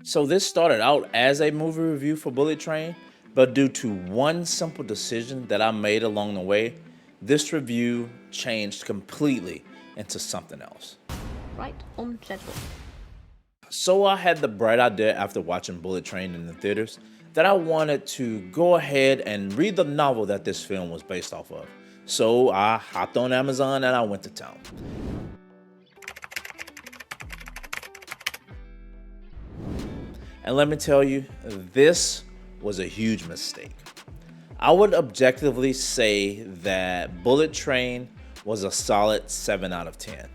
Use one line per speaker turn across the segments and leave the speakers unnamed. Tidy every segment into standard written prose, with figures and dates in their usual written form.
So this started out as a movie review for Bullet Train, but due to one simple decision that I made along the way, this review changed completely into something else.
Right on schedule.
So I had the bright idea after watching Bullet Train in the theaters that I wanted to go ahead and read the novel that this film was based off of. So I hopped on Amazon and I went to town. And let me tell you, this was a huge mistake. I would objectively say that Bullet Train was a solid 7 out of 10.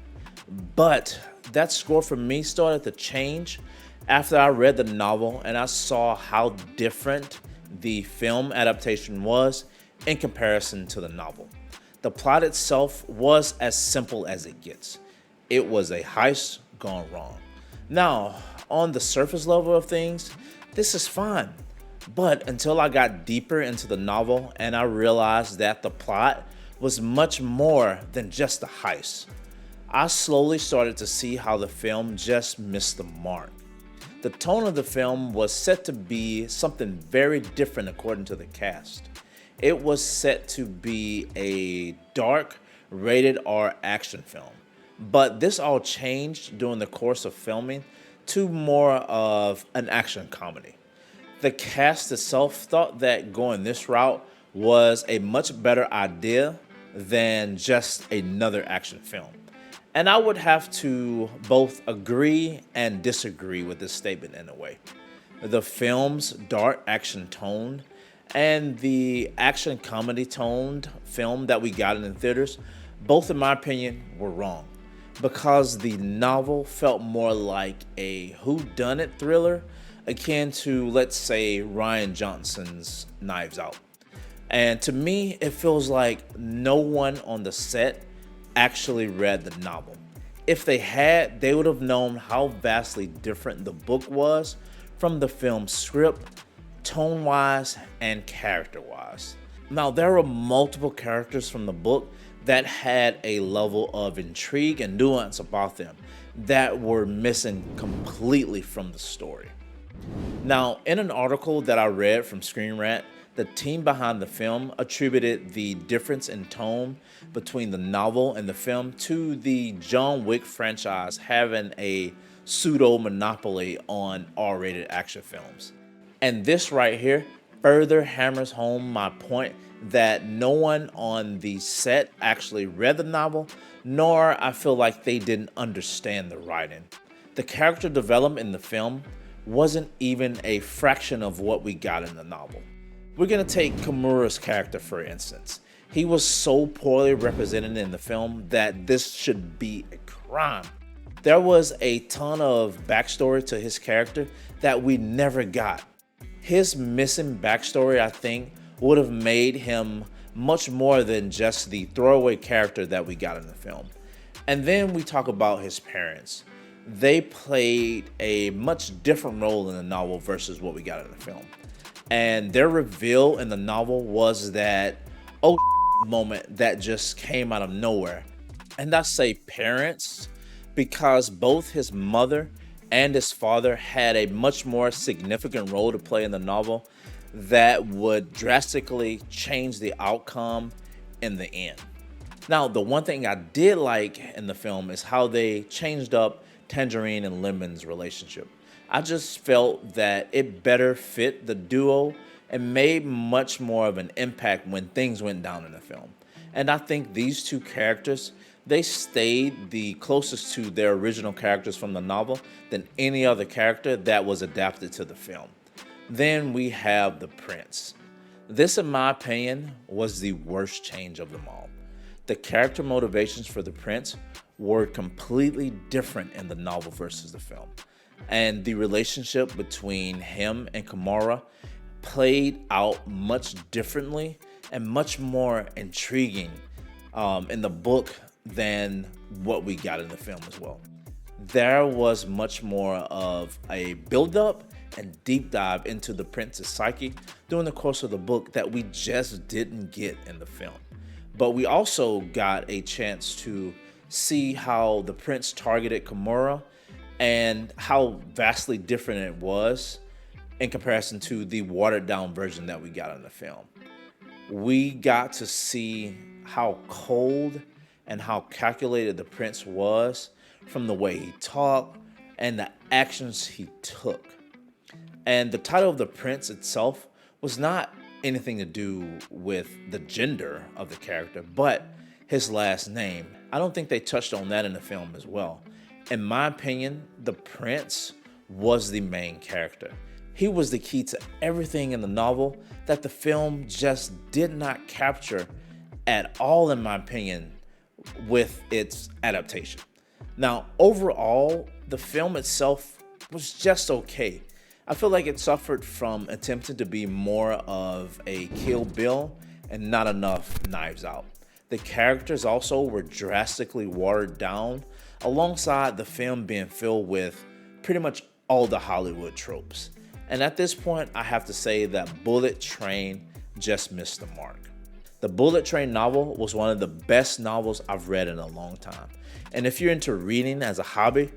But that score for me started to change after I read the novel and I saw how different the film adaptation was in comparison to the novel. The plot itself was as simple as it gets. It was a heist gone wrong. Now, on the surface level of things, this is fine. But until I got deeper into the novel and I realized that the plot was much more than just a heist, I slowly started to see how the film just missed the mark. The tone of the film was set to be something very different according to the cast. It was set to be a dark, rated R action film. But this all changed during the course of filming to more of an action comedy. The cast itself thought that going this route was a much better idea than just another action film. And I would have to both agree and disagree with this statement in a way. The film's dark action tone and the action comedy toned film that we got in the theaters, both in my opinion, were wrong. Because the novel felt more like a whodunit thriller akin to, let's say, Ryan Johnson's Knives Out. And to me, it feels like no one on the set actually read the novel. If they had, they would have known how vastly different the book was from the film's script, tone wise, and character wise. Now, there were multiple characters from the book that had a level of intrigue and nuance about them that were missing completely from the story. Now, in an article that I read from Screen Rant, the team behind the film attributed the difference in tone between the novel and the film to the John Wick franchise having a pseudo monopoly on R-rated action films. And this right here further hammers home my point that no one on the set actually read the novel, nor I feel like they didn't understand the writing. The character development in the film wasn't even a fraction of what we got in the novel. We're gonna take Kimura's character for instance. He was so poorly represented in the film that this should be a crime. There was a ton of backstory to his character that we never got. His missing backstory, I think, would have made him much more than just the throwaway character that we got in the film. And then we talk about his parents. They played a much different role in the novel versus what we got in the film. And their reveal in the novel was that oh moment that just came out of nowhere. And I say parents because both his mother and his father had a much more significant role to play in the novel that would drastically change the outcome in the end. Now, the one thing I did like in the film is how they changed up Tangerine and Lemon's relationship. I just felt that it better fit the duo and made much more of an impact when things went down in the film. And I think these two characters, they stayed the closest to their original characters from the novel than any other character that was adapted to the film. Then we have the prince. This, in my opinion, was the worst change of them all. The character motivations for the prince were completely different in the novel versus the film. And the relationship between him and Kimura played out much differently and much more intriguing in the book than what we got in the film as well. There was much more of a build-up and deep dive into the prince's psyche during the course of the book that we just didn't get in the film. But we also got a chance to see how the prince targeted Kimura and how vastly different it was in comparison to the watered down version that we got in the film. We got to see how cold and how calculated the prince was from the way he talked and the actions he took. And the title of the prince itself was not anything to do with the gender of the character, but his last name. I don't think they touched on that in the film as well. In my opinion, the prince was the main character. He was the key to everything in the novel that the film just did not capture at all, in my opinion, with its adaptation. Now, overall, the film itself was just okay. I feel like it suffered from attempting to be more of a Kill Bill and not enough Knives Out. The characters also were drastically watered down, alongside the film being filled with pretty much all the Hollywood tropes. And at this point, I have to say that Bullet Train just missed the mark. The Bullet Train novel was one of the best novels I've read in a long time. And if you're into reading as a hobby,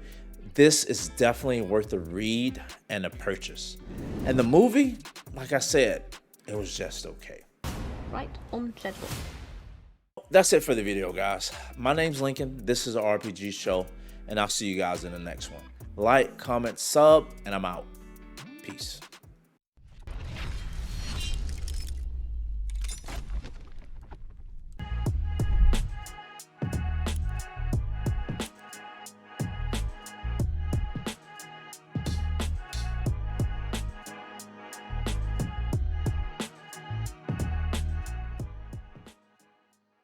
this is definitely worth a read and a purchase. And the movie, like I said, it was just okay.
Right on schedule.
That's it for the video, guys. My name's Lincoln. This is an RPG show, and I'll see you guys in the next one. Like, comment, sub, and I'm out. Peace.